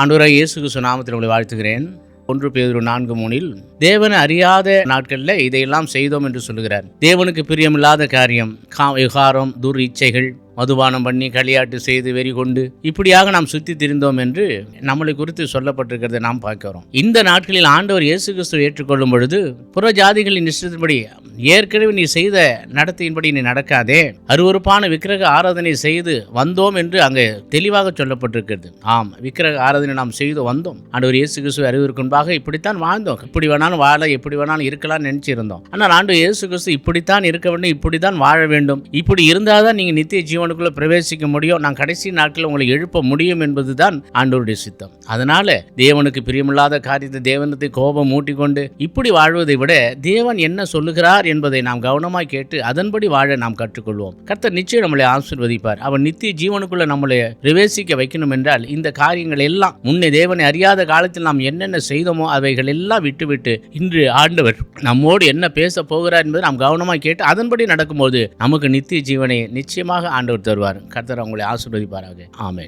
ஆண்டவராகிய இயேசு கிறிஸ்து நாமத்தில் உங்களை வாழ்த்துகிறேன். 1 பேதுரு 4:3 தேவனை அறியாத நாட்களில் இதையெல்லாம் செய்தோம் என்று சொல்லுகிறார். தேவனுக்கு பிரியமில்லாத காரியம், விகாரம், துர் இச்சைகள், மதுபானம் பண்ணி களியாட்டு செய்து வெறி கொண்டு இப்படியாக நாம் சுற்றி திரிந்தோம் என்று நம்மளை குறித்து சொல்லப்பட்டிருக்கிறத நாம் பார்க்கிறோம். இந்த நாட்களில் ஆண்டவர் இயேசு கிறிஸ்துவை ஏற்றுக்கொள்ளும் பொழுது புற ஜாதிகளின் இஷ்டத்தின்படி ஏற்கனவே நீ செய்த நடத்தையின்படி நீ நடக்காதே, அருவருப்பான விக்கிரக ஆராதனை செய்து வந்தோம் என்று அங்கே தெளிவாக சொல்லப்பட்டிருக்கிறது. ஆம், விக்கிரக ஆராதனை நாம் செய்து வந்தோம். ஆண்டவர் இயேசு கிறிஸ்துவை அறிவதற்கு முன்பாக இப்படித்தான் வாழ்ந்தோம், இப்படி வேணாலும் வாழ, எப்படி வேணாலும் இருக்கலாம் நினைச்சிருந்தோம். ஆனால் ஆண்டவர் இயேசு கிறிஸ்து இப்படித்தான் இருக்க வேண்டும், இப்படித்தான் வாழ வேண்டும், இப்படி இருந்தாதான் நீங்க நித்திய ஜீவனுக்குள்ள பிரவேசிக்க முடியும், நான் கடைசி நாட்களில் உங்களை எழுப்ப முடியும் என்பதுதான் ஆண்டவருடைய சித்தம். அதனால தேவனுக்கு பிரியமில்லாத காரியத்தை தேவனத்தை கோபம் மூட்டிக்கொண்டு இப்படி வாழ்வதை விட தேவன் என்ன சொல்லுகிறார் என்பதை நாம் கவனமாய் கேட்டு அதன்படி வாழ நாம் கற்றுக்கொள்வோம். கர்த்தர் நிச்சயம் நம்மளை ஆசீர்வதிப்பார். அவர் நித்திய ஜீவனுக்குள்ள நம்மளை பிரவேசிக்க வைக்கணும் என்றால் இந்த காரியங்கள் எல்லாம் முன்னே தேவனை அறியாத காலத்தில் நாம் என்னென்ன செய்தோமோ அவைகள் எல்லாம் விட்டுவிட்டு இன்று ஆண்டவர் நம்மோடு என்ன பேச போகிறார் என்பதை நாம் கவனமாய் கேட்டு அதன்படி நடக்கும்போது நமக்கு நித்திய ஜீவனை நிச்சயமாக ஆண்டவர் தருவார். கர்த்தர் உங்களை ஆசீர்வதிப்பாராக. ஆமென்.